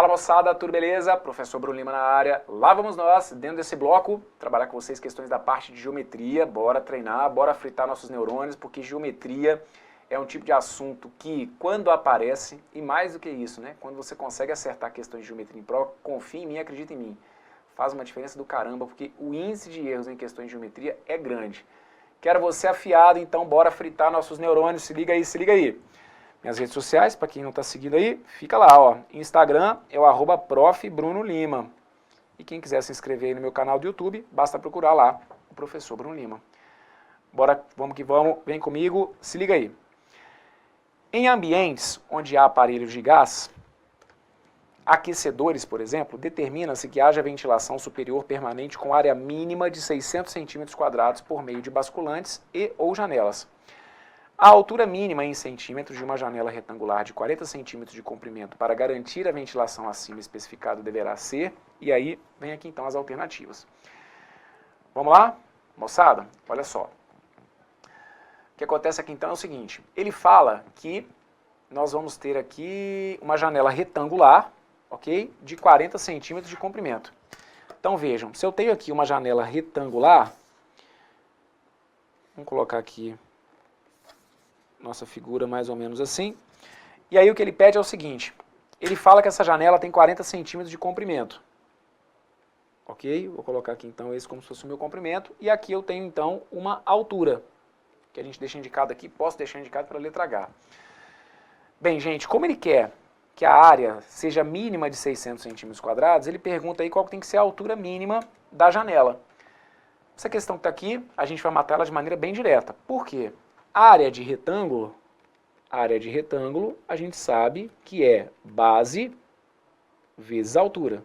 Fala moçada, tudo beleza? Professor Bruno Lima na área. Lá vamos nós, dentro desse bloco, trabalhar com vocês questões da parte de geometria. Bora treinar, bora fritar nossos neurônios, porque geometria é um tipo de assunto que, quando aparece, e mais do que isso, né? Quando você consegue acertar questões de geometria em prova, confia em mim, acredita em mim. Faz uma diferença do caramba, porque o índice de erros em questões de geometria é grande. Quero você afiado, então bora fritar nossos neurônios. Se liga aí, se liga aí. Minhas redes sociais, para quem não está seguindo aí, fica lá, ó. Instagram é o @profbrunolima. E quem quiser se inscrever aí no meu canal do YouTube, basta procurar lá, o professor Bruno Lima. Bora, vamos que vamos, vem comigo, se liga aí. Em ambientes onde há aparelhos de gás, aquecedores, por exemplo, determina-se que haja ventilação superior permanente com área mínima de 600 cm² por meio de basculantes e ou janelas. A altura mínima em centímetros de uma janela retangular de 40 centímetros de comprimento para garantir a ventilação acima especificada deverá ser, e aí vem aqui então as alternativas. Vamos lá? Moçada, olha só. O que acontece aqui então é o seguinte, ele fala que nós vamos ter aqui uma janela retangular, ok? De 40 centímetros de comprimento. Então vejam, se eu tenho aqui uma janela retangular, vamos colocar aqui nossa figura mais ou menos assim. E aí o que ele pede é o seguinte, ele fala que essa janela tem 40 centímetros de comprimento. Ok? Vou colocar aqui então esse como se fosse o meu comprimento. E aqui eu tenho então uma altura, que a gente deixa indicado aqui, posso deixar indicado para a letra H. Bem, gente, como ele quer que a área seja mínima de 600 cm², ele pergunta aí qual tem que ser a altura mínima da janela. Essa questão que está aqui, a gente vai matar ela de maneira bem direta. Por quê? Área de retângulo, a gente sabe que é base vezes altura.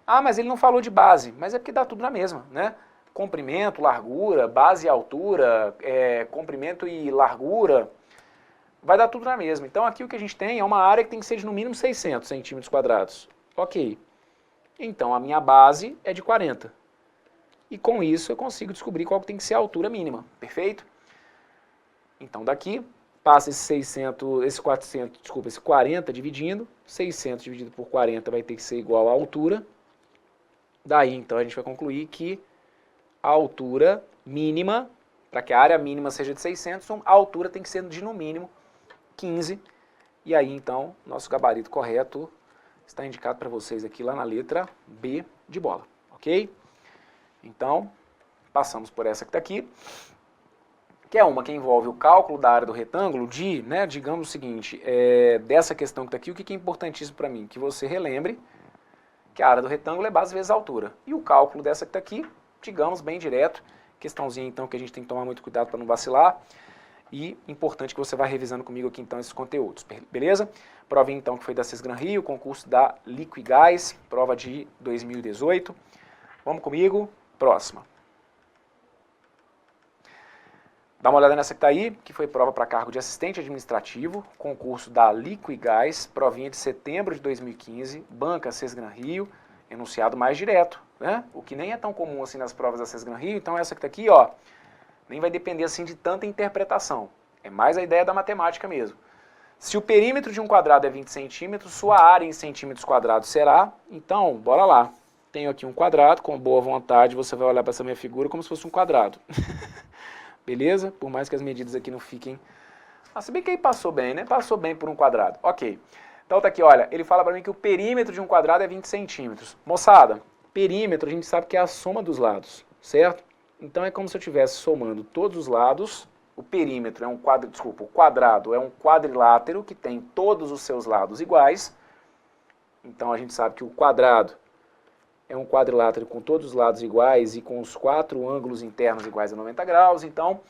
Ah, mas ele não falou de base, mas é porque dá tudo na mesma, né? Comprimento, largura, base e altura, comprimento e largura, vai dar tudo na mesma. Então aqui o que a gente tem é uma área que tem que ser de no mínimo 600 cm². Ok. Então a minha base é de 40. E com isso eu consigo descobrir qual que tem que ser a altura mínima, perfeito? Então daqui, passa esse 40 dividindo, 600 dividido por 40 vai ter que ser igual à altura. Daí então a gente vai concluir que a altura mínima, para que a área mínima seja de 600, a altura tem que ser de no mínimo 15. E aí então, nosso gabarito correto está indicado para vocês aqui lá na letra B de bola, ok? Então, passamos por essa que está aqui, que é uma que envolve o cálculo da área do retângulo de, né, digamos o seguinte, dessa questão que está aqui, o que é importantíssimo para mim? Que você relembre que a área do retângulo é base vezes altura. E o cálculo dessa que está aqui, digamos, bem direto, questãozinha então que a gente tem que tomar muito cuidado para não vacilar, e importante que você vá revisando comigo aqui então esses conteúdos, beleza? Provinha então que foi da Sesgran Rio, concurso da Liquigás, prova de 2018. Vamos comigo, próxima. Dá uma olhada nessa que está aí, que foi prova para cargo de assistente administrativo, concurso da Liquigás, provinha de setembro de 2015, banca Sesgran Rio, enunciado mais direto, né? O que nem é tão comum assim nas provas da Sesgran Rio, então essa que está aqui, ó, nem vai depender assim de tanta interpretação, é mais a ideia da matemática mesmo. Se o perímetro de um quadrado é 20 centímetros, sua área em centímetros quadrados será, então, bora lá. Tenho aqui um quadrado, com boa vontade você vai olhar para essa minha figura como se fosse um quadrado. Beleza? Por mais que as medidas aqui não fiquem... Ah, se bem que aí passou bem, né? Passou bem por um quadrado. Ok. Então tá aqui, olha, ele fala para mim que o perímetro de um quadrado é 20 centímetros. Moçada, perímetro a gente sabe que é a soma dos lados, certo? Então é como se eu estivesse somando todos os lados. O perímetro é um quadrado, desculpa, o quadrado é um quadrilátero que tem todos os seus lados iguais. Então a gente sabe que o quadrado é um quadrilátero com todos os lados iguais e com os 4 ângulos internos iguais a 90 graus. Então,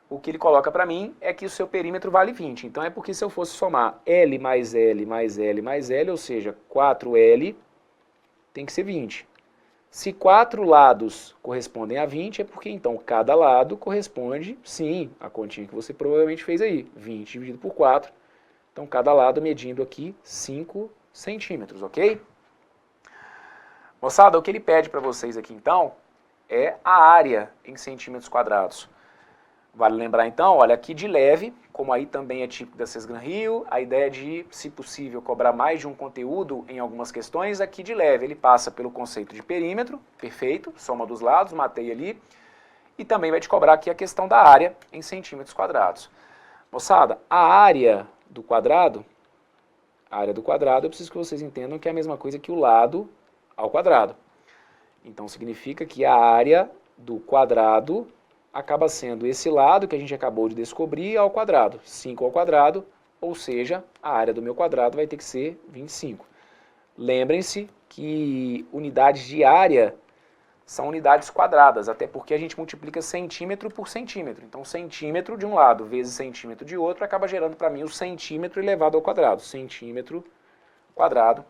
o que ele coloca para mim é que o seu perímetro vale 20. Então, é porque se eu fosse somar L mais L mais L mais L, ou seja, 4L, tem que ser 20. Se 4 lados correspondem a 20, é porque, então, cada lado corresponde, sim, a continha que você provavelmente fez aí. 20 dividido por 4. Então, cada lado medindo aqui 5 centímetros, ok? Moçada, o que ele pede para vocês aqui então é a área em centímetros quadrados. Vale lembrar então, olha, aqui de leve, como aí também é típico da Cesgran-Rio, a ideia de, se possível, cobrar mais de um conteúdo em algumas questões, aqui de leve ele passa pelo conceito de perímetro, perfeito, soma dos lados, matei ali, e também vai te cobrar aqui a questão da área em centímetros quadrados. Moçada, a área do quadrado, eu preciso que vocês entendam que é a mesma coisa que o lado ao quadrado. Então significa que a área do quadrado acaba sendo esse lado que a gente acabou de descobrir ao quadrado, 5 ao quadrado, ou seja, a área do meu quadrado vai ter que ser 25. Lembrem-se que unidades de área são unidades quadradas, até porque a gente multiplica centímetro por centímetro. Então centímetro de um lado vezes centímetro de outro acaba gerando para mim o centímetro elevado ao quadrado. Centímetro quadrado,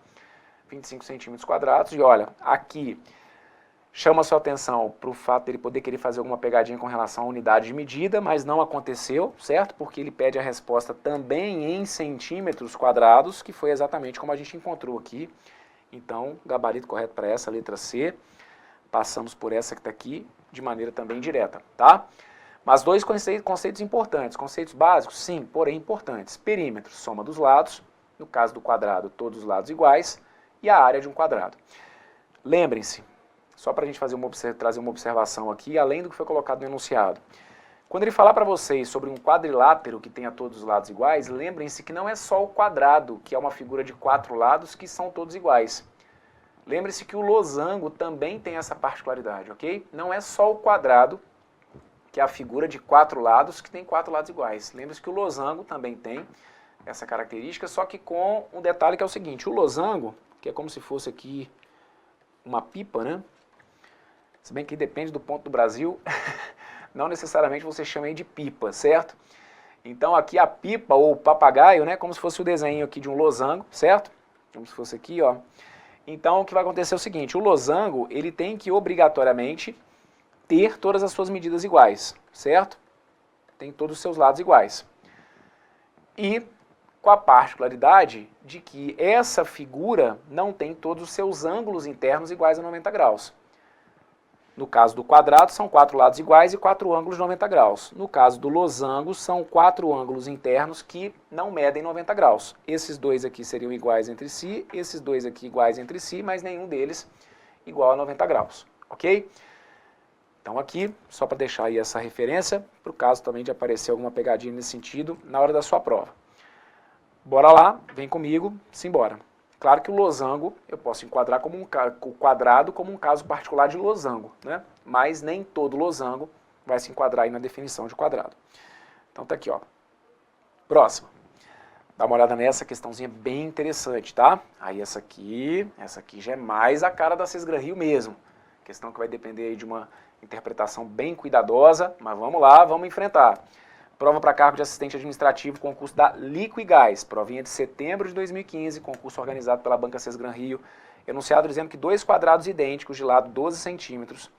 25 centímetros quadrados. E olha, aqui chama a sua atenção para o fato dele poder querer fazer alguma pegadinha com relação à unidade de medida, mas não aconteceu, certo? Porque ele pede a resposta também em centímetros quadrados, que foi exatamente como a gente encontrou aqui. Então, gabarito correto para essa, letra C. Passamos por essa que está aqui, de maneira também direta, tá? Mas dois conceitos importantes, conceitos básicos, sim, porém importantes. Perímetro, soma dos lados, no caso do quadrado, todos os lados iguais, e a área de um quadrado. Lembrem-se, só para a gente trazer uma observação aqui, além do que foi colocado no enunciado. Quando ele falar para vocês sobre um quadrilátero que tenha todos os lados iguais, lembrem-se que não é só o quadrado, que é uma figura de 4 lados que são todos iguais. Lembre-se que o losango também tem essa particularidade, ok? Não é só o quadrado, que é a figura de 4 lados, que tem 4 lados iguais. Lembre-se que o losango também tem essa característica, só que com um detalhe que é o seguinte, o losango, que é como se fosse aqui uma pipa, né? Se bem que depende do ponto do Brasil, não necessariamente você chama aí de pipa, certo? Então aqui a pipa ou papagaio, né, como se fosse o desenho aqui de um losango, certo? Como se fosse aqui, ó. Então o que vai acontecer é o seguinte, o losango, ele tem que obrigatoriamente ter todas as suas medidas iguais, certo? Tem todos os seus lados iguais. E com a particularidade de que essa figura não tem todos os seus ângulos internos iguais a 90 graus. No caso do quadrado, são 4 lados iguais e 4 ângulos de 90 graus. No caso do losango, são 4 ângulos internos que não medem 90 graus. Esses dois aqui seriam iguais entre si, esses dois aqui iguais entre si, mas nenhum deles igual a 90 graus, ok? Então aqui, só para deixar aí essa referência, para o caso também de aparecer alguma pegadinha nesse sentido na hora da sua prova. Bora lá, vem comigo, simbora. Claro que o losango eu posso enquadrar como o quadrado como um caso particular de losango, né? Mas nem todo losango vai se enquadrar aí na definição de quadrado. Então tá aqui, ó. Próxima. Dá uma olhada nessa questãozinha bem interessante, tá? Aí essa aqui já é mais a cara da Cesgran-Rio mesmo. Questão que vai depender aí de uma interpretação bem cuidadosa, mas vamos lá, vamos enfrentar. Prova para cargo de assistente administrativo, concurso da Liquigás, provinha de setembro de 2015, concurso organizado pela Banca Cesgran-Rio, enunciado dizendo que 2 quadrados idênticos de lado 12 centímetros,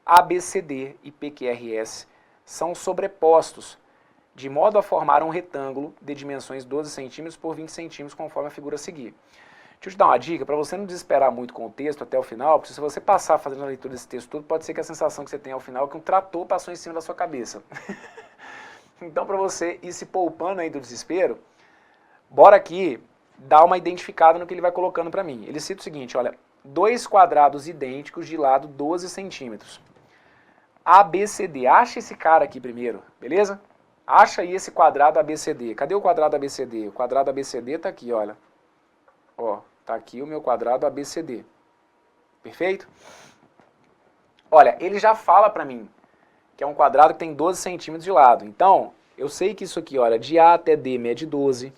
ABCD e PQRS, são sobrepostos, de modo a formar um retângulo de dimensões 12 centímetros por 20 centímetros, conforme a figura a seguir. Deixa eu te dar uma dica, para você não desesperar muito com o texto até o final, porque se você passar fazendo a leitura desse texto todo, pode ser que a sensação que você tenha ao final é que um trator passou em cima da sua cabeça. Então, para você ir se poupando aí do desespero, bora aqui dar uma identificada no que ele vai colocando para mim. Ele cita o seguinte, olha, 2 quadrados idênticos de lado 12 centímetros. ABCD, acha esse cara aqui primeiro, beleza? Acha aí esse quadrado ABCD. Cadê o quadrado ABCD? O quadrado ABCD está aqui, olha. Ó, tá aqui o meu quadrado ABCD. Perfeito? Olha, ele já fala para mim que é um quadrado que tem 12 centímetros de lado. Então, eu sei que isso aqui, olha, de A até D mede 12.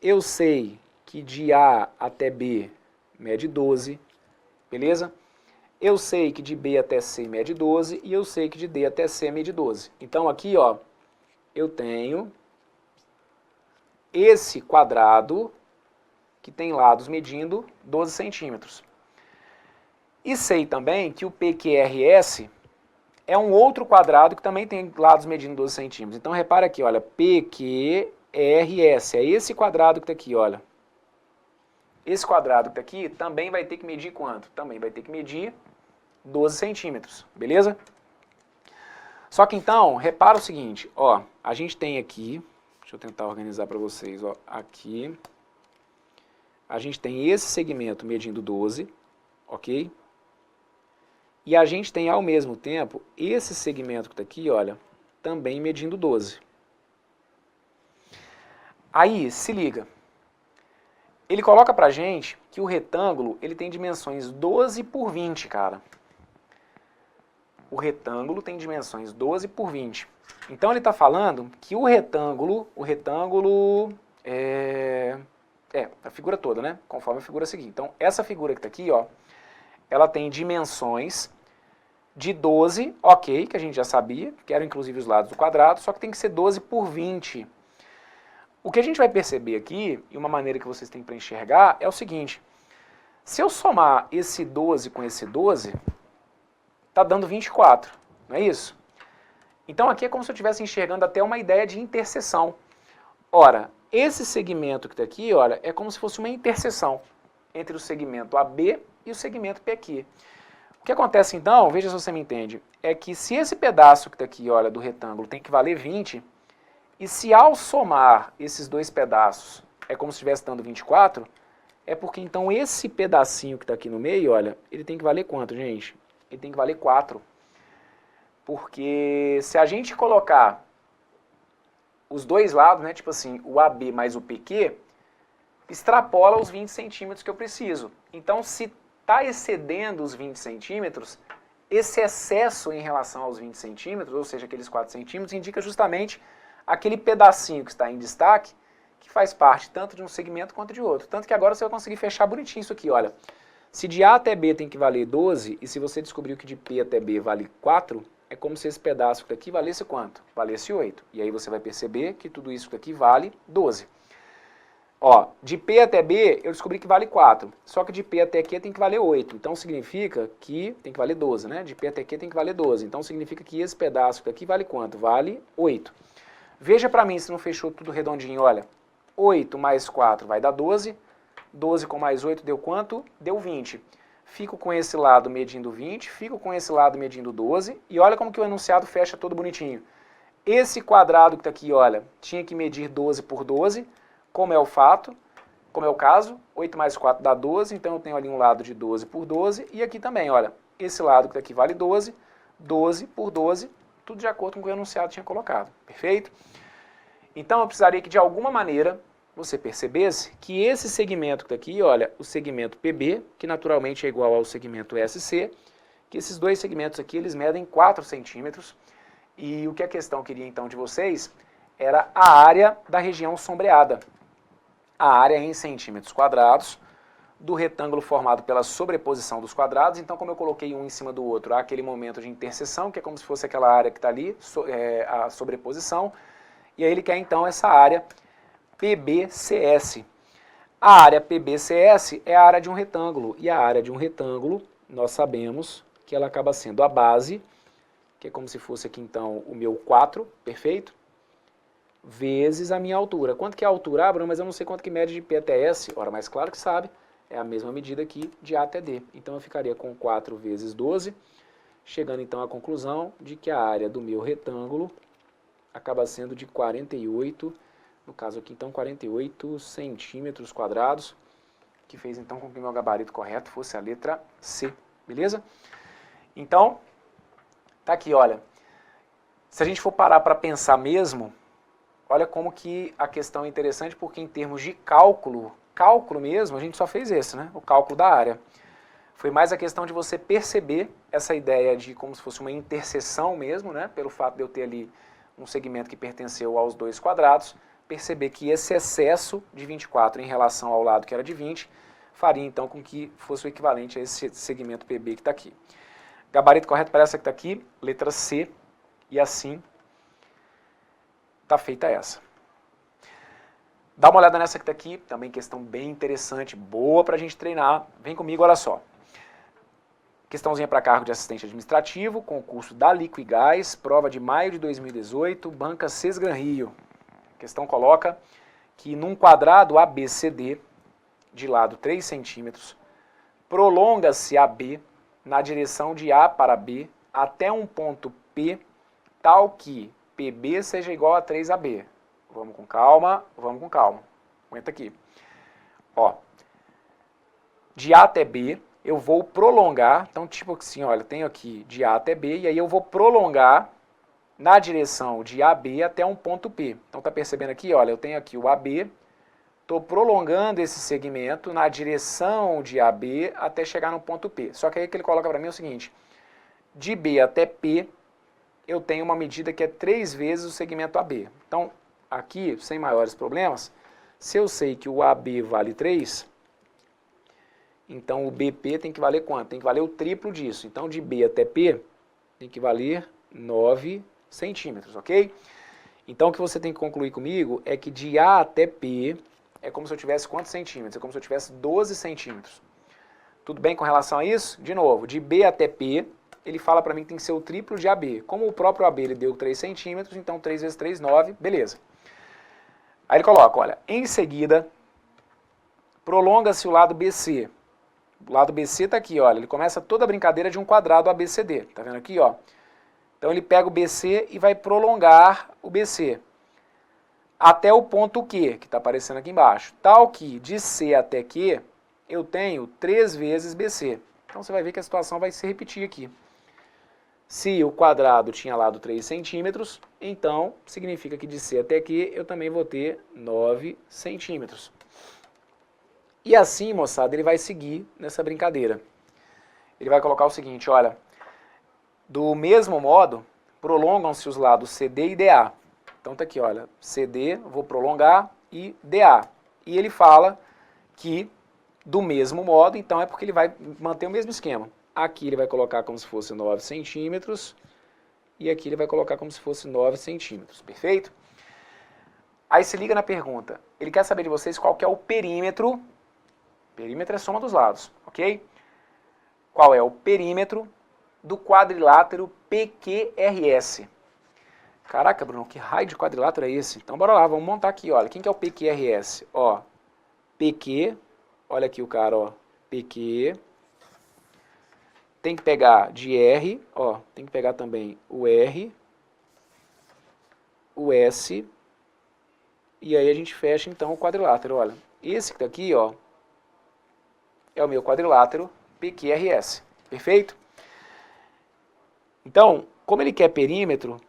Eu sei que de A até B mede 12, beleza? Eu sei que de B até C mede 12 e eu sei que de D até C mede 12. Então aqui, ó, eu tenho esse quadrado que tem lados medindo 12 centímetros. E sei também que o PQRS é um outro quadrado que também tem lados medindo 12 centímetros. Então, repara aqui, olha, PQRS, é esse quadrado que está aqui, olha. Esse quadrado que está aqui também vai ter que medir quanto? Também vai ter que medir 12 centímetros, beleza? Só que então, repara o seguinte, ó, a gente tem aqui, deixa eu tentar organizar para vocês, ó, aqui, a gente tem esse segmento medindo 12, ok? E a gente tem ao mesmo tempo esse segmento que está aqui, olha, também medindo 12. Aí, se liga, ele coloca pra gente que o retângulo ele tem dimensões 12 por 20, cara. O retângulo tem dimensões 12 por 20. Então ele está falando que o retângulo a figura toda, né? Conforme a figura seguinte. Então essa figura que está aqui, ó, ela tem dimensões de 12, ok, que a gente já sabia, que eram inclusive os lados do quadrado, só que tem que ser 12 por 20. O que a gente vai perceber aqui, e uma maneira que vocês têm para enxergar, é o seguinte. Se eu somar esse 12 com esse 12, está dando 24, não é isso? Então aqui é como se eu estivesse enxergando até uma ideia de interseção. Ora, esse segmento que está aqui, olha, é como se fosse uma interseção entre o segmento AB e o segmento PQ. O que acontece então, veja se você me entende, é que se esse pedaço que está aqui, olha, do retângulo tem que valer 20, e se ao somar esses dois pedaços é como se estivesse dando 24, é porque então esse pedacinho que está aqui no meio, olha, ele tem que valer quanto, gente? Ele tem que valer 4. Porque se a gente colocar os dois lados, né, tipo assim, o AB mais o PQ, extrapola os 20 centímetros que eu preciso. Então, se está excedendo os 20 centímetros, esse excesso em relação aos 20 centímetros, ou seja, aqueles 4 centímetros, indica justamente aquele pedacinho que está em destaque, que faz parte tanto de um segmento quanto de outro. Tanto que agora você vai conseguir fechar bonitinho isso aqui, olha. Se de A até B tem que valer 12, e se você descobriu que de P até B vale 4, é como se esse pedaço aqui valesse quanto? Valesse 8. E aí você vai perceber que tudo isso aqui vale 12. Ó, de P até B eu descobri que vale 4, só que de P até Q tem que valer 8. Então significa que tem que valer 12, né? De P até Q tem que valer 12. Então significa que esse pedaço aqui vale quanto? Vale 8. Veja pra mim se não fechou tudo redondinho, olha. 8 mais 4 vai dar 12. 12 com mais 8 deu quanto? Deu 20. Fico com esse lado medindo 20, fico com esse lado medindo 12, e olha como que o enunciado fecha todo bonitinho. Esse quadrado que está aqui, olha, tinha que medir 12 por 12, como é o fato, como é o caso, 8 mais 4 dá 12, então eu tenho ali um lado de 12 por 12, e aqui também, olha, esse lado que está aqui vale 12, 12 por 12, tudo de acordo com o que o enunciado tinha colocado, perfeito? Então eu precisaria que de alguma maneira você percebesse que esse segmento que está aqui, olha, o segmento PB, que naturalmente é igual ao segmento SC, que esses dois segmentos aqui, eles medem 4 centímetros, e o que a questão queria então de vocês era a área da região sombreada, a área em centímetros quadrados do retângulo formado pela sobreposição dos quadrados. Então, como eu coloquei um em cima do outro, há aquele momento de interseção, que é como se fosse aquela área que está ali, a sobreposição, e aí ele quer então essa área PBCS. A área PBCS é a área de um retângulo, e a área de um retângulo, nós sabemos que ela acaba sendo a base, que é como se fosse aqui então o meu 4, perfeito? Vezes a minha altura. Quanto que é a altura? Ah, Bruno, mas eu não sei quanto que mede de P até S. Ora, mas claro que sabe, é a mesma medida aqui de A até D. Então eu ficaria com 4 vezes 12, chegando então à conclusão de que a área do meu retângulo acaba sendo de 48, no caso aqui então 48 centímetros quadrados, que fez então com que o meu gabarito correto fosse a letra C, beleza? Então, tá aqui, olha, se a gente for parar para pensar mesmo, olha como que a questão é interessante, porque em termos de cálculo mesmo, a gente só fez esse, né? O cálculo da área. Foi mais a questão de você perceber essa ideia de como se fosse uma interseção mesmo, né? Pelo fato de eu ter ali um segmento que pertenceu aos dois quadrados, perceber que esse excesso de 24 em relação ao lado que era de 20, faria então com que fosse o equivalente a esse segmento PB que está aqui. Gabarito correto para essa que está aqui, letra C, e assim está feita essa. Dá uma olhada nessa que está aqui, também questão bem interessante, boa para a gente treinar. Vem comigo, olha só. Questãozinha para cargo de assistente administrativo, concurso da Liquigás, prova de maio de 2018, banca Sesgran Rio. A questão coloca que num quadrado ABCD, de lado 3 centímetros, prolonga-se AB na direção de A para B até um ponto P, tal que PB seja igual a 3AB. Vamos com calma, vamos com calma. Aguenta aqui. Ó, de A até B, eu vou prolongar, então tipo assim, olha, tenho aqui de A até B, e aí eu vou prolongar na direção de AB até um ponto P. Então tá percebendo aqui, olha, eu tenho aqui o AB, estou prolongando esse segmento na direção de AB até chegar no ponto P. Só que aí que ele coloca para mim é o seguinte, de B até P, eu tenho uma medida que é 3 vezes o segmento AB. Então, aqui, sem maiores problemas, se eu sei que o AB vale 3, então o BP tem que valer quanto? Tem que valer o triplo disso. Então, de B até P, tem que valer 9 centímetros, ok? Então, o que você tem que concluir comigo é que de A até P é como se eu tivesse quantos centímetros? É como se eu tivesse 12 centímetros. Tudo bem com relação a isso? De novo, de B até P, ele fala para mim que tem que ser o triplo de AB. Como o próprio AB ele deu 3 centímetros, então 3 vezes 3, 9, beleza. Aí ele coloca, olha, em seguida, prolonga-se o lado BC. O lado BC está aqui, olha, ele começa toda a brincadeira de um quadrado ABCD. Tá vendo aqui, ó? Então ele pega o BC e vai prolongar o BC até o ponto Q, que está aparecendo aqui embaixo. Tal que de C até Q, eu tenho 3 vezes BC. Então você vai ver que a situação vai se repetir aqui. Se o quadrado tinha lado 3 centímetros, então significa que de C até Q eu também vou ter 9 centímetros. E assim, moçada, ele vai seguir nessa brincadeira. Ele vai colocar o seguinte, olha, do mesmo modo, prolongam-se os lados CD e DA. Então tá aqui, olha, CD, vou prolongar, e DA. E ele fala que do mesmo modo, então é porque ele vai manter o mesmo esquema. Aqui ele vai colocar como se fosse 9 centímetros, e aqui ele vai colocar como se fosse 9 centímetros, perfeito? Aí se liga na pergunta, ele quer saber de vocês qual que é o perímetro é a soma dos lados, ok? Qual é o perímetro do quadrilátero PQRS? Caraca, Bruno, que raio de quadrilátero é esse? Então bora lá, vamos montar aqui, olha, quem que é o PQRS? Ó, PQ, olha aqui o cara, ó, PQ, tem que pegar de R, ó, tem que pegar também o R, o S, e aí a gente fecha então o quadrilátero, olha. Esse que tá aqui, ó, é o meu quadrilátero PQRS, perfeito? Então, como ele quer perímetro,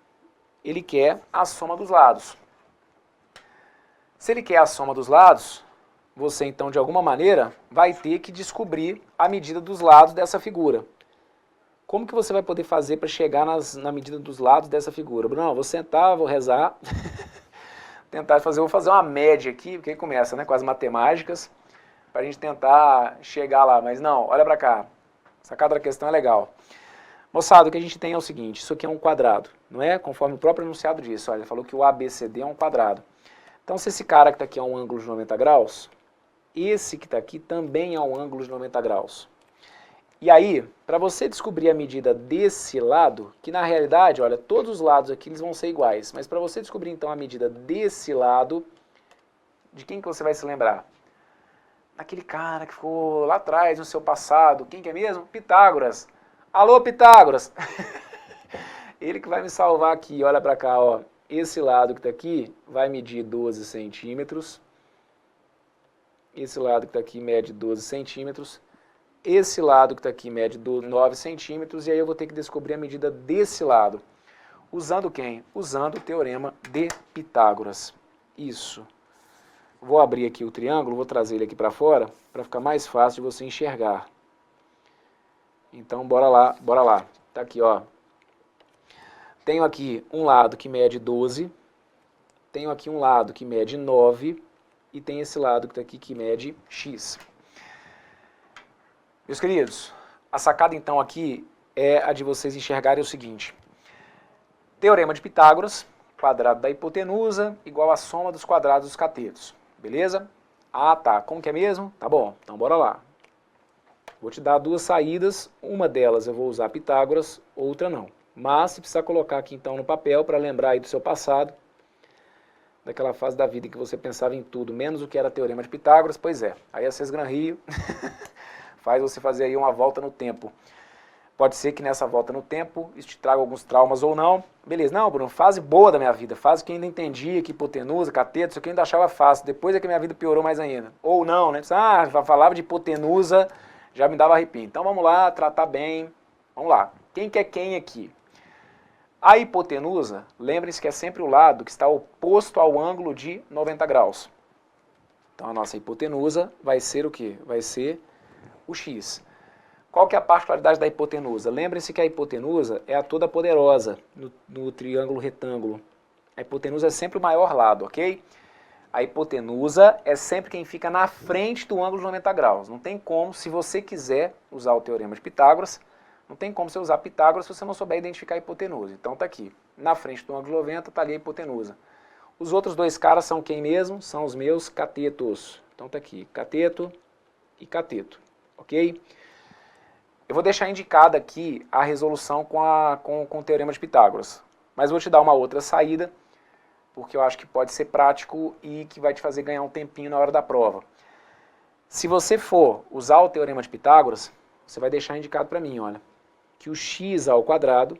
ele quer a soma dos lados. Se ele quer a soma dos lados, você então, de alguma maneira, vai ter que descobrir a medida dos lados dessa figura. Como que você vai poder fazer para chegar na medida dos lados dessa figura? Bruno, vou sentar, vou rezar, vou fazer uma média aqui, porque aí começa, né, com as matemáticas, para a gente tentar chegar lá. Mas não, olha para cá, essa cada questão é legal. Moçada, o que a gente tem é o seguinte, isso aqui é um quadrado, não é? Conforme o próprio enunciado disse, olha, ele falou que o ABCD é um quadrado. Então, se esse cara que está aqui é um ângulo de 90 graus, esse que está aqui também é um ângulo de 90 graus. E aí, para você descobrir a medida desse lado, que na realidade, olha, todos os lados aqui eles vão ser iguais, mas para você descobrir então a medida desse lado, de quem que você vai se lembrar? Daquele cara que ficou lá atrás, no seu passado, quem que é mesmo? Pitágoras. Alô, Pitágoras! Ele que vai me salvar aqui, olha para cá, ó. Esse lado que está aqui vai medir 12 centímetros. Esse lado que está aqui mede 12 centímetros. Esse lado que está aqui mede 9 centímetros. E aí eu vou ter que descobrir a medida desse lado. Usando quem? Usando o teorema de Pitágoras. Isso. Vou abrir aqui o triângulo, vou trazer ele aqui para fora, para ficar mais fácil de você enxergar. Então, bora lá, bora lá. Tá aqui, ó. Tenho aqui um lado que mede 12, tenho aqui um lado que mede 9 e tem esse lado que está aqui que mede x. Meus queridos, a sacada então aqui é a de vocês enxergarem o seguinte. Teorema de Pitágoras, quadrado da hipotenusa igual a soma dos quadrados dos catetos. Beleza? Ah, tá. Como que é mesmo? Tá bom. Então, bora lá. Vou te dar duas saídas, uma delas eu vou usar Pitágoras, outra não. Mas se precisar colocar aqui então no papel para lembrar aí do seu passado, daquela fase da vida em que você pensava em tudo, menos o que era teorema de Pitágoras, pois é. Aí a Cesgran Rio faz você fazer aí uma volta no tempo. Pode ser que nessa volta no tempo isso te traga alguns traumas ou não. Beleza, não, Bruno, fase boa da minha vida, fase que eu ainda entendia que hipotenusa, cateto, isso aqui eu ainda achava fácil. Depois é que minha vida piorou mais ainda. Ou não, né? Falava de hipotenusa, já me dava arrepio. Então vamos lá, tratar bem. Vamos lá. Quem que é quem aqui? A hipotenusa, lembrem-se que é sempre o lado que está oposto ao ângulo de 90 graus. Então a nossa hipotenusa vai ser o quê? Vai ser o x. Qual que é a particularidade da hipotenusa? Lembrem-se que a hipotenusa é a toda poderosa no triângulo retângulo. A hipotenusa é sempre o maior lado, ok? A hipotenusa é sempre quem fica na frente do ângulo de 90 graus. Não tem como, se você quiser usar o teorema de Pitágoras, não tem como você usar Pitágoras se você não souber identificar a hipotenusa. Então tá aqui, na frente do ângulo 90 está ali a hipotenusa. Os outros dois caras são quem mesmo? São os meus catetos. Então tá aqui, cateto e cateto, ok? Eu vou deixar indicada aqui a resolução com o teorema de Pitágoras. Mas vou te dar uma outra saída, porque eu acho que pode ser prático e que vai te fazer ganhar um tempinho na hora da prova. Se você for usar o teorema de Pitágoras, você vai deixar indicado para mim, olha, que o x ao quadrado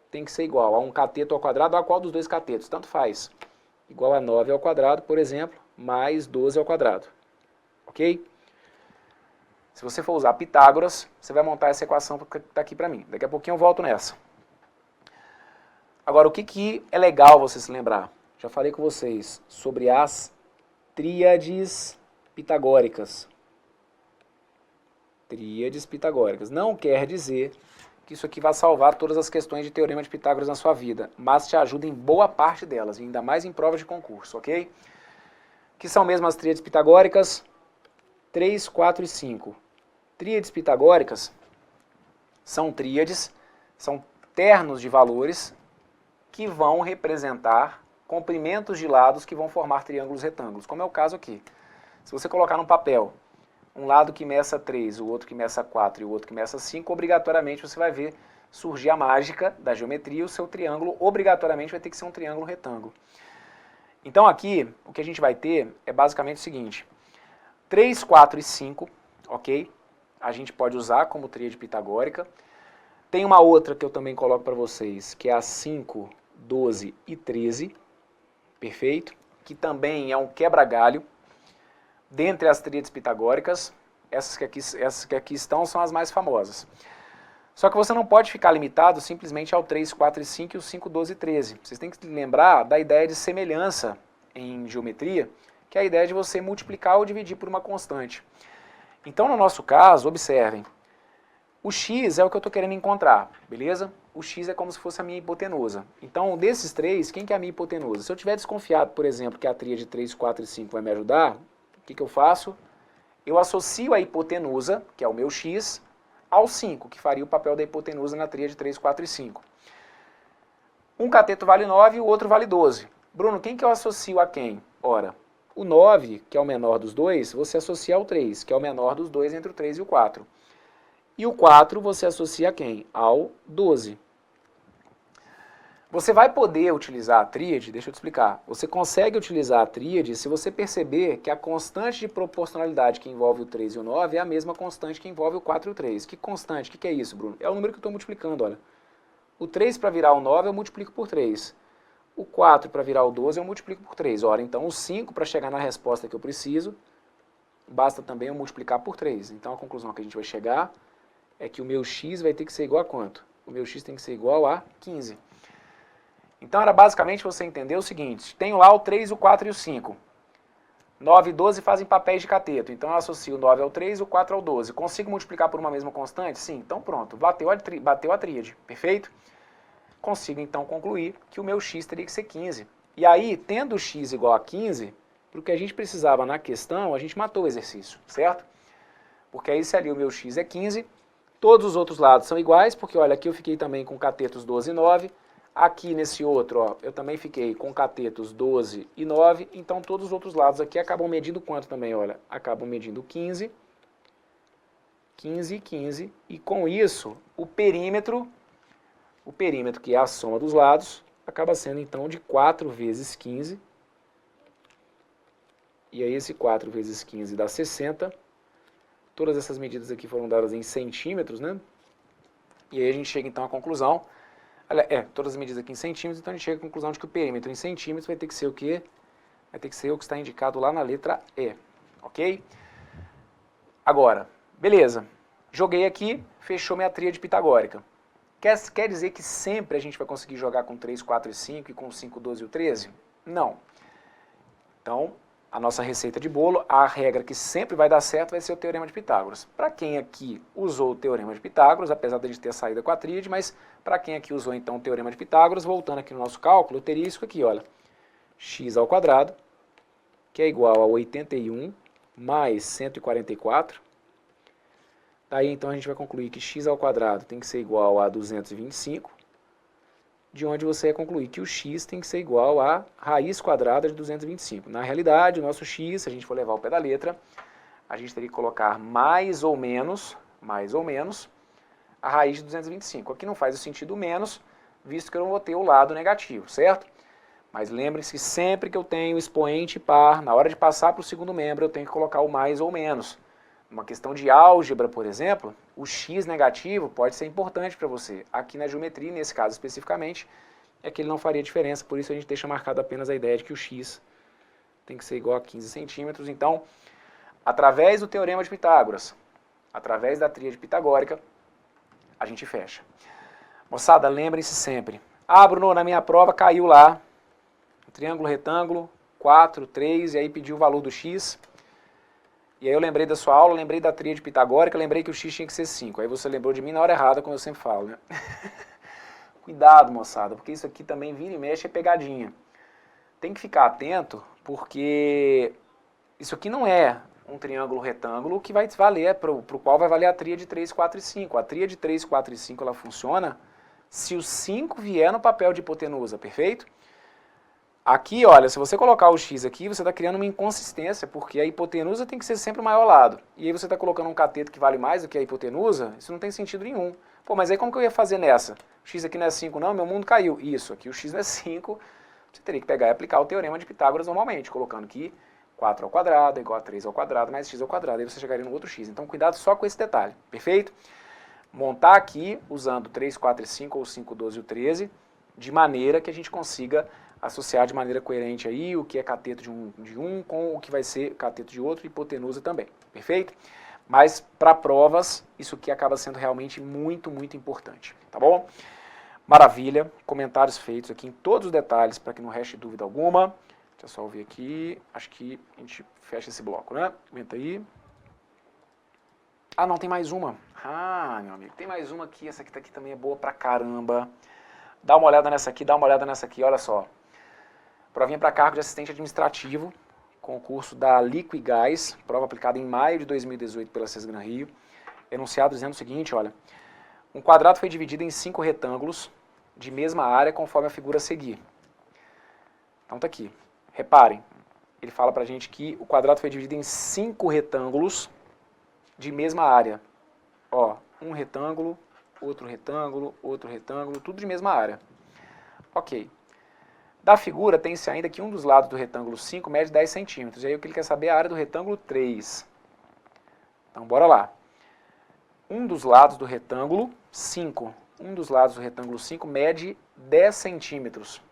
tem que ser igual a um cateto ao quadrado, a qual dos dois catetos? Tanto faz. Igual a 9 ao quadrado, por exemplo, mais 12 ao quadrado. Ok? Se você for usar Pitágoras, você vai montar essa equação que está aqui para mim. Daqui a pouquinho eu volto nessa. Agora, o que é legal você se lembrar? Já falei com vocês sobre as tríades pitagóricas. Tríades pitagóricas. Não quer dizer que isso aqui vai salvar todas as questões de teorema de Pitágoras na sua vida, mas te ajuda em boa parte delas, e ainda mais em provas de concurso, ok? Que são mesmo as tríades pitagóricas 3, 4 e 5. Tríades pitagóricas são tríades, são ternos de valores que vão representar comprimentos de lados que vão formar triângulos retângulos, como é o caso aqui. Se você colocar no papel um lado que meça 3, o outro que meça 4 e o outro que meça 5, obrigatoriamente você vai ver surgir a mágica da geometria, o seu triângulo obrigatoriamente vai ter que ser um triângulo retângulo. Então aqui, o que a gente vai ter é basicamente o seguinte: 3, 4 e 5, ok? A gente pode usar como tríade pitagórica. Tem uma outra que eu também coloco para vocês, que é a 5, 12 e 13, perfeito? Que também é um quebra-galho. Dentre as tríades pitagóricas, essas que aqui estão são as mais famosas. Só que você não pode ficar limitado simplesmente ao 3, 4 e 5 e o 5, 12 e 13. Vocês têm que lembrar da ideia de semelhança em geometria, que é a ideia de você multiplicar ou dividir por uma constante. Então, no nosso caso, observem, o x é o que eu estou querendo encontrar, beleza? O x é como se fosse a minha hipotenusa. Então, desses três, quem que é a minha hipotenusa? Se eu tiver desconfiado, por exemplo, que a tríade 3, 4 e 5 vai me ajudar, o que eu faço? Eu associo a hipotenusa, que é o meu x, ao 5, que faria o papel da hipotenusa na tríade 3, 4 e 5. Um cateto vale 9 e o outro vale 12. Bruno, quem que eu associo a quem? Ora, o 9, que é o menor dos dois, você associa ao 3, que é o menor dos dois entre o 3 e o 4. E o 4 você associa a quem? Ao 12. Você vai poder utilizar a tríade, deixa eu te explicar, você consegue utilizar a tríade se você perceber que a constante de proporcionalidade que envolve o 3 e o 9 é a mesma constante que envolve o 4 e o 3. Que constante? O que é isso, Bruno? É o número que eu estou multiplicando, olha. O 3 para virar o 9 eu multiplico por 3. O 4 para virar o 12 eu multiplico por 3. Ora, então o 5 para chegar na resposta que eu preciso, basta também eu multiplicar por 3. Então a conclusão que a gente vai chegar é que o meu x vai ter que ser igual a quanto? O meu x tem que ser igual a 15. Então era basicamente você entender o seguinte: tenho lá o 3, o 4 e o 5. 9 e 12 fazem papéis de cateto, então eu associo o 9 ao 3 e o 4 ao 12. Consigo multiplicar por uma mesma constante? Sim, então pronto, bateu a tríade, perfeito? Consigo então concluir que o meu x teria que ser 15. E aí, tendo o x igual a 15, para o que a gente precisava na questão, a gente matou o exercício, certo? Porque aí se ali o meu x é 15, todos os outros lados são iguais, porque olha, aqui eu fiquei também com catetos 12 e 9, aqui nesse outro, ó, eu também fiquei com catetos 12 e 9, então todos os outros lados aqui acabam medindo quanto também, olha? Acabam medindo 15, 15 e 15, e com isso, o perímetro, que é a soma dos lados, acaba sendo então de 4 vezes 15, e aí esse 4 vezes 15 dá 60, todas essas medidas aqui foram dadas em centímetros, né? E aí a gente chega então à conclusão, todas as medidas aqui em centímetros, então a gente chega à conclusão de que o perímetro em centímetros vai ter que ser o quê? Vai ter que ser o que está indicado lá na letra E, ok? Agora, beleza, joguei aqui, fechou minha tríade pitagórica. Quer dizer que sempre a gente vai conseguir jogar com 3, 4 e 5 e com 5, 12 e o 13? Não. Então, a nossa receita de bolo, a regra que sempre vai dar certo vai ser o Teorema de Pitágoras. Para quem aqui usou o Teorema de Pitágoras, apesar de a gente ter saído com a tríade, mas para quem aqui usou então o Teorema de Pitágoras, voltando aqui no nosso cálculo, eu teria isso aqui, olha, x ao quadrado, que é igual a 81 mais 144. Daí então a gente vai concluir que x ao quadrado tem que ser igual a 225, de onde você vai concluir que o x tem que ser igual a raiz quadrada de 225. Na realidade, o nosso x, se a gente for levar ao pé da letra, a gente teria que colocar mais ou menos, a raiz de 225. Aqui não faz o sentido menos, visto que eu não vou ter o lado negativo, certo? Mas lembre-se que sempre que eu tenho expoente par, na hora de passar para o segundo membro, eu tenho que colocar o mais ou menos. Numa questão de álgebra, por exemplo, o x negativo pode ser importante para você. Aqui na geometria, nesse caso especificamente, é que ele não faria diferença, por isso a gente deixa marcado apenas a ideia de que o x tem que ser igual a 15 centímetros. Então, através do Teorema de Pitágoras, através da tríade pitagórica, a gente fecha. Moçada, lembrem-se sempre. Bruno, na minha prova caiu lá, triângulo, retângulo, 4, 3, e aí pediu o valor do x. E aí eu lembrei da sua aula, lembrei da tríade pitagórica, lembrei que o x tinha que ser 5. Aí você lembrou de mim na hora errada, como eu sempre falo, né? Cuidado, moçada, porque isso aqui também vira e mexe é pegadinha. Tem que ficar atento, porque isso aqui não é um triângulo retângulo que vai valer, para o qual vai valer a tríade 3, 4 e 5. A tríade 3, 4 e 5 ela funciona se o 5 vier no papel de hipotenusa, perfeito? Aqui, olha, se você colocar o x aqui, você está criando uma inconsistência, porque a hipotenusa tem que ser sempre o maior lado. E aí você está colocando um cateto que vale mais do que a hipotenusa, isso não tem sentido nenhum. Pô, mas aí como que eu ia fazer nessa? O x aqui não é 5 não, meu mundo caiu. Isso, aqui o x não é 5, você teria que pegar e aplicar o Teorema de Pitágoras normalmente, colocando que 4 ao quadrado é igual a 3 ao quadrado mais x ao quadrado, aí você chegaria no outro x. Então cuidado só com esse detalhe, perfeito? Montar aqui usando 3, 4 e 5, ou 5, 12 e o 13, de maneira que a gente consiga associar de maneira coerente aí o que é cateto de um com o que vai ser cateto de outro, hipotenusa também, perfeito? Mas para provas, isso aqui acaba sendo realmente muito, muito importante, tá bom? Maravilha, comentários feitos aqui em todos os detalhes para que não reste dúvida alguma. Deixa eu só ver aqui, acho que a gente fecha esse bloco, né? Aguenta aí. Não, tem mais uma. Meu amigo, tem mais uma aqui, essa aqui tá aqui também é boa pra caramba. Dá uma olhada nessa aqui, olha só. Provinha para cargo de assistente administrativo, concurso da Liquigás, prova aplicada em maio de 2018 pela Sesgran Rio. Enunciado dizendo o seguinte, olha, um quadrado foi dividido em 5 retângulos de mesma área conforme a figura a seguir. Então tá aqui, reparem, ele fala pra gente que o quadrado foi dividido em 5 retângulos de mesma área. Ó, um retângulo, outro retângulo, tudo de mesma área. Ok. Da figura, tem-se ainda que um dos lados do retângulo 5 mede 10 centímetros. E aí o que ele quer saber é a área do retângulo 3. Então, bora lá. Um dos lados do retângulo 5. Um dos lados do retângulo 5 mede 10 centímetros.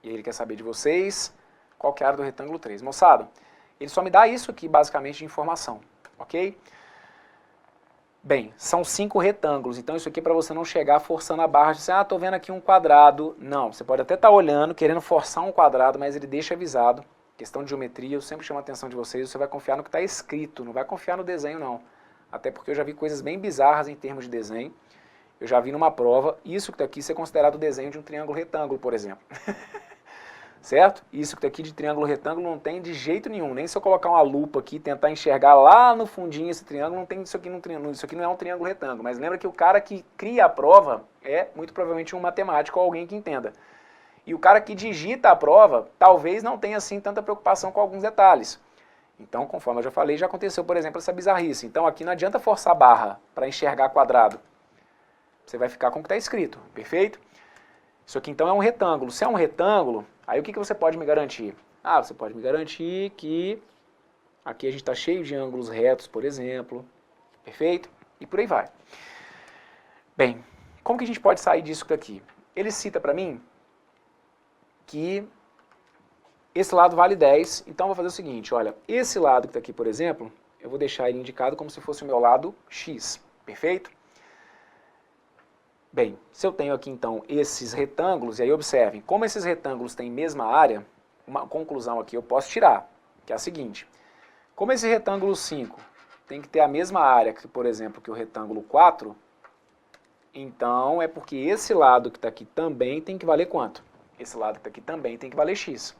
E aí ele quer saber de vocês qual que é a área do retângulo 3. Moçada, ele só me dá isso aqui, basicamente, de informação. Ok? Bem, são 5 retângulos, então isso aqui é para você não chegar forçando a barra, de tô vendo aqui um quadrado. Não, você pode até estar olhando, querendo forçar um quadrado, mas ele deixa avisado. Questão de geometria, eu sempre chamo a atenção de vocês, você vai confiar no que está escrito, não vai confiar no desenho não. Até porque eu já vi coisas bem bizarras em termos de desenho. Eu já vi numa prova, isso que está aqui ser considerado o desenho de um triângulo retângulo, por exemplo. Certo? Isso que está aqui de triângulo retângulo não tem de jeito nenhum. Nem se eu colocar uma lupa aqui e tentar enxergar lá no fundinho esse triângulo, não tem isso aqui, isso aqui não é um triângulo retângulo. Mas lembra que o cara que cria a prova é muito provavelmente um matemático ou alguém que entenda. E o cara que digita a prova talvez não tenha assim tanta preocupação com alguns detalhes. Então, conforme eu já falei, já aconteceu, por exemplo, essa bizarrice. Então aqui não adianta forçar a barra para enxergar quadrado. Você vai ficar com o que está escrito, perfeito? Isso aqui então é um retângulo. Se é um retângulo, aí o que você pode me garantir? Você pode me garantir que aqui a gente está cheio de ângulos retos, por exemplo. Perfeito? E por aí vai. Bem, como que a gente pode sair disso daqui? Ele cita para mim que esse lado vale 10, então eu vou fazer o seguinte, olha, esse lado que está aqui, por exemplo, eu vou deixar ele indicado como se fosse o meu lado x, perfeito? Bem, se eu tenho aqui então esses retângulos, e aí observem, como esses retângulos têm mesma área, uma conclusão aqui eu posso tirar, que é a seguinte, como esse retângulo 5 tem que ter a mesma área, que, por exemplo, que o retângulo 4, então é porque esse lado que está aqui também tem que valer quanto? Esse lado que está aqui também tem que valer x.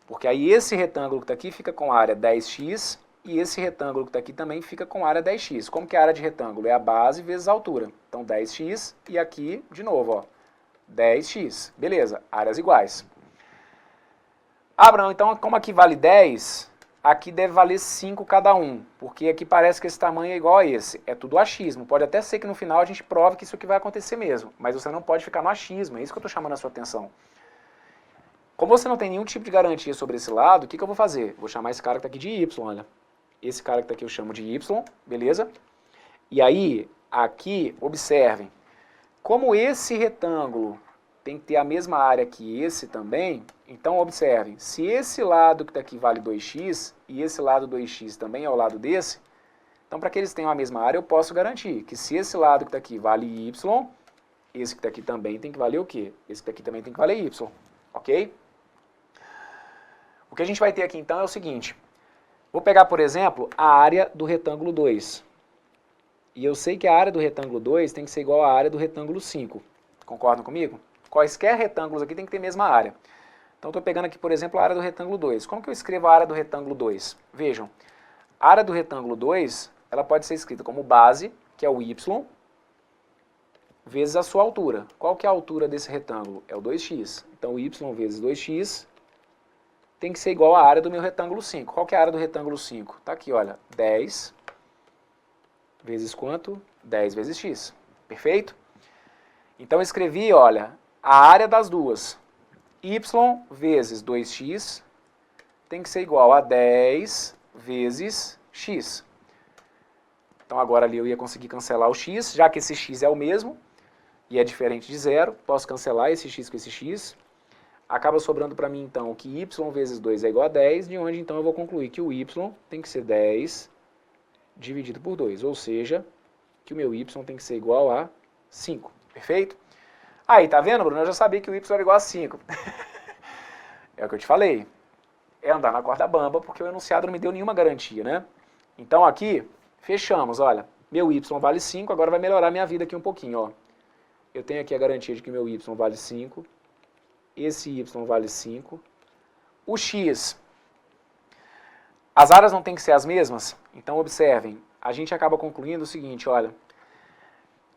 Porque aí esse retângulo que está aqui fica com a área 10x e esse retângulo que está aqui também fica com a área 10x. Como que a área de retângulo? É a base vezes a altura. Então 10x e aqui, de novo, ó, 10x. Beleza, áreas iguais. Abraão, então como aqui vale 10, aqui deve valer 5 cada um. Porque aqui parece que esse tamanho é igual a esse. É tudo achismo. Pode até ser que no final a gente prove que isso aqui vai acontecer mesmo. Mas você não pode ficar no achismo. É isso que eu estou chamando a sua atenção. Como você não tem nenhum tipo de garantia sobre esse lado, o que eu vou fazer? Vou chamar esse cara que está aqui de y, olha. Esse cara que está aqui eu chamo de y, beleza? E aí, aqui, observem, como esse retângulo tem que ter a mesma área que esse também, então observem, se esse lado que está aqui vale 2x, e esse lado 2x também é o lado desse, então para que eles tenham a mesma área, eu posso garantir que se esse lado que está aqui vale y, esse que está aqui também tem que valer o quê? Esse que está aqui também tem que valer y, ok? O que a gente vai ter aqui então é o seguinte, vou pegar, por exemplo, a área do retângulo 2. E eu sei que a área do retângulo 2 tem que ser igual à área do retângulo 5. Concordam comigo? Quaisquer retângulos aqui tem que ter a mesma área. Então estou pegando aqui, por exemplo, a área do retângulo 2. Como que eu escrevo a área do retângulo 2? Vejam, a área do retângulo 2, ela pode ser escrita como base, que é o y, vezes a sua altura. Qual que é a altura desse retângulo? É o 2x. Então y vezes 2x tem que ser igual à área do meu retângulo 5. Qual que é a área do retângulo 5? Está aqui, olha, 10 vezes quanto? 10 vezes x. Perfeito? Então eu escrevi, olha, a área das duas. Y vezes 2x tem que ser igual a 10 vezes x. Então agora ali eu ia conseguir cancelar o x, já que esse x é o mesmo e é diferente de zero, posso cancelar esse x com esse x. Acaba sobrando para mim, então, que y vezes 2 é igual a 10, de onde, então, eu vou concluir que o y tem que ser 10 dividido por 2, ou seja, que o meu y tem que ser igual a 5, perfeito? Aí, tá vendo, Bruno? Eu já sabia que o y era igual a 5. É o que eu te falei. É andar na corda bamba, porque o enunciado não me deu nenhuma garantia, né? Então, aqui, fechamos, olha, meu y vale 5, agora vai melhorar minha vida aqui um pouquinho, ó. Eu tenho aqui a garantia de que meu y vale 5, esse y vale 5. O x, as áreas não têm que ser as mesmas? Então, observem, a gente acaba concluindo o seguinte, olha,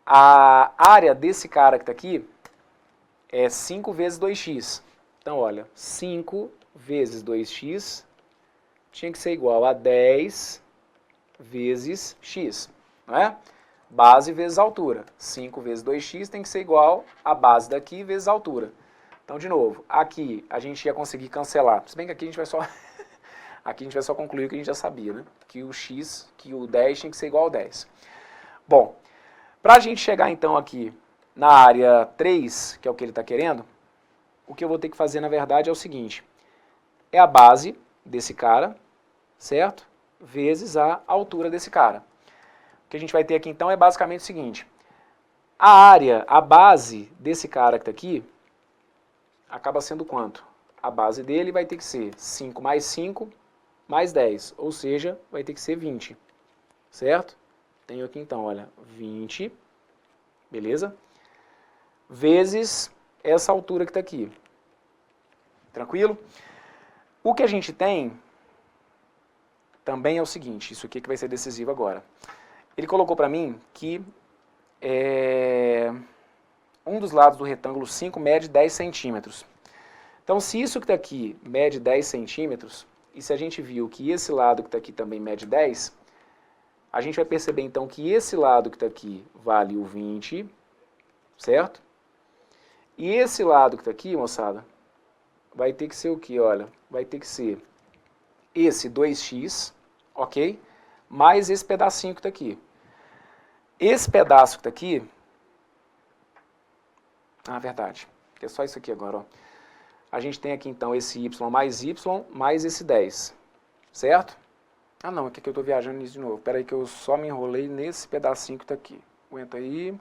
a área desse cara que está aqui é 5 vezes 2x. Então, olha, 5 vezes 2x tinha que ser igual a 10 vezes x, não é? Base vezes altura. 5 vezes 2x tem que ser igual a base daqui vezes a altura. Então, de novo, aqui a gente ia conseguir cancelar. Se bem que aqui a gente vai só aqui a gente vai só concluir o que a gente já sabia, né? Que o x, que o 10 tinha que ser igual a 10. Bom, para a gente chegar então aqui na área 3, que é o que ele está querendo, o que eu vou ter que fazer, na verdade, é o seguinte. É a base desse cara, certo? Vezes a altura desse cara. O que a gente vai ter aqui então é basicamente o seguinte. A área, a base desse cara que está aqui, acaba sendo quanto? A base dele vai ter que ser 5 mais 5 mais 10, ou seja, vai ter que ser 20, certo? Tenho aqui então, olha, 20, beleza? Vezes essa altura que está aqui. Tranquilo? O que a gente tem também é o seguinte, isso aqui que vai ser decisivo agora. Ele colocou para mim que um dos lados do retângulo 5 mede 10 centímetros. Então, se isso que está aqui mede 10 centímetros, e se a gente viu que esse lado que está aqui também mede 10, a gente vai perceber então que esse lado que está aqui vale o 20, certo? E esse lado que está aqui, moçada, vai ter que ser o quê? Olha, vai ter que ser esse 2x, ok? Mais esse pedacinho que está aqui. Esse pedaço que está aqui... Ah, verdade. É só isso aqui agora, ó. A gente tem aqui, então, esse y mais esse 10. Certo? Ah, não. Aqui que eu estou viajando nisso de novo. Espera aí que eu só me enrolei nesse pedacinho que está aqui. Aguenta aí.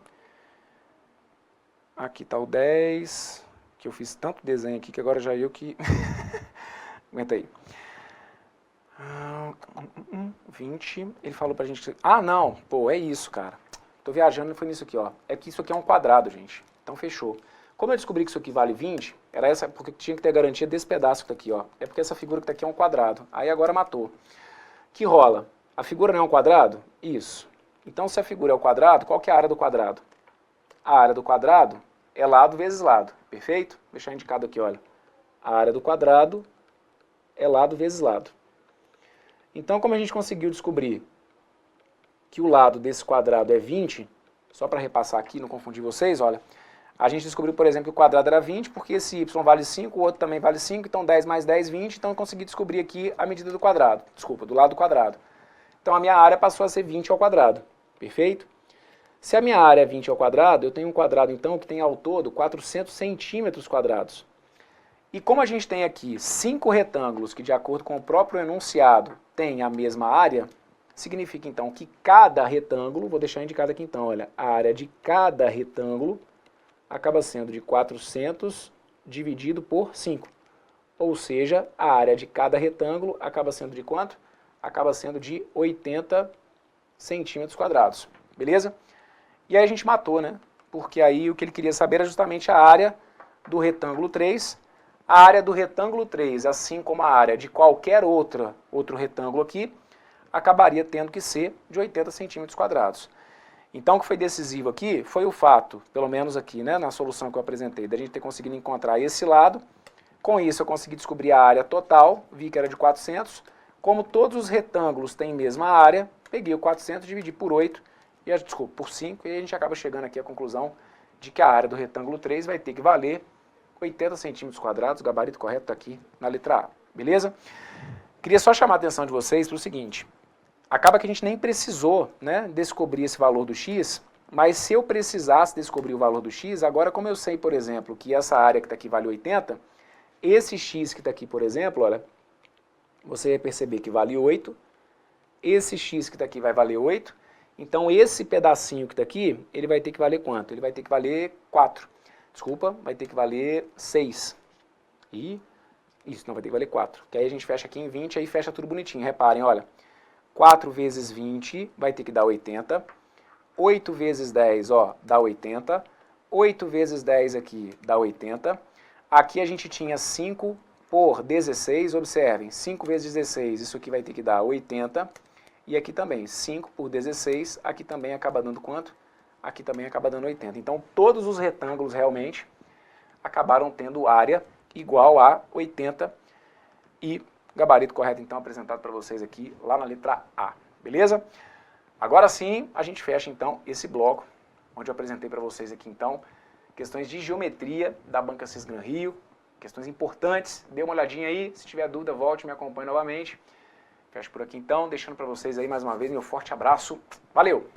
Aqui está o 10. Que eu fiz tanto desenho aqui que agora já eu que... Aguenta aí. 20. Ele falou pra gente... Ah, não. Pô, é isso, cara. Tô viajando e foi nisso aqui, ó. É que isso aqui é um quadrado, gente. Então, fechou. Como eu descobri que isso aqui vale 20, era essa, porque tinha que ter a garantia desse pedaço que tá aqui, ó. É porque essa figura que tá aqui é um quadrado. Aí agora matou. Que rola? A figura não é um quadrado? Isso. Então, se a figura é o quadrado, qual que é a área do quadrado? A área do quadrado é lado vezes lado. Perfeito? Vou deixar indicado aqui, olha. A área do quadrado é lado vezes lado. Então, como a gente conseguiu descobrir que o lado desse quadrado é 20, só para repassar aqui, não confundir vocês, olha, a gente descobriu, por exemplo, que o quadrado era 20, porque esse y vale 5, o outro também vale 5, então 10 mais 10, 20, então eu consegui descobrir aqui a medida do quadrado, desculpa, do lado do quadrado. Então a minha área passou a ser 20 ao quadrado, perfeito? Se a minha área é 20 ao quadrado, eu tenho um quadrado, então, que tem ao todo 400 centímetros quadrados. E como a gente tem aqui 5 retângulos que, de acordo com o próprio enunciado, têm a mesma área, significa, então, que cada retângulo, vou deixar indicado aqui, então, olha, a área de cada retângulo acaba sendo de 400 dividido por 5. Ou seja, a área de cada retângulo acaba sendo de quanto? Acaba sendo de 80 centímetros quadrados. Beleza? E aí a gente matou, né? Porque aí o que ele queria saber era justamente a área do retângulo 3. A área do retângulo 3, assim como a área de qualquer outro retângulo aqui, acabaria tendo que ser de 80 centímetros quadrados. Então, o que foi decisivo aqui foi o fato, pelo menos aqui, né, na solução que eu apresentei, da gente ter conseguido encontrar esse lado. Com isso, eu consegui descobrir a área total, vi que era de 400. Como todos os retângulos têm mesma área, peguei o 400, dividi por 8, desculpa, por 5, e a gente acaba chegando aqui à conclusão de que a área do retângulo 3 vai ter que valer 80 centímetros quadrados, o gabarito correto está aqui na letra A, beleza? Queria só chamar a atenção de vocês para o seguinte, acaba que a gente nem precisou, né, descobrir esse valor do x, mas se eu precisasse descobrir o valor do x, agora como eu sei, por exemplo, que essa área que está aqui vale 80, esse x que está aqui, por exemplo, olha, você vai perceber que vale 8, esse x que está aqui vai valer 8, então esse pedacinho que está aqui, ele vai ter que valer quanto? Ele vai ter que valer 4. Desculpa, vai ter que valer 6. E isso, não, vai ter que valer 4. Que aí a gente fecha aqui em 20, aí fecha tudo bonitinho. Reparem, olha, 4 vezes 20 vai ter que dar 80. 8 vezes 10, ó, dá 80. 8 vezes 10 aqui dá 80. Aqui a gente tinha 5 por 16, observem, 5 vezes 16, isso aqui vai ter que dar 80. E aqui também, 5 por 16, aqui também acaba dando quanto? Aqui também acaba dando 80. Então, todos os retângulos realmente acabaram tendo área igual a 80 e gabarito correto, então, apresentado para vocês aqui, lá na letra A, beleza? Agora sim, a gente fecha, então, esse bloco, onde eu apresentei para vocês aqui, então, questões de geometria da Banca Cisgran Rio, questões importantes, dê uma olhadinha aí, se tiver dúvida, volte, me acompanhe novamente. Fecho por aqui, então, deixando para vocês aí, mais uma vez, meu forte abraço. Valeu!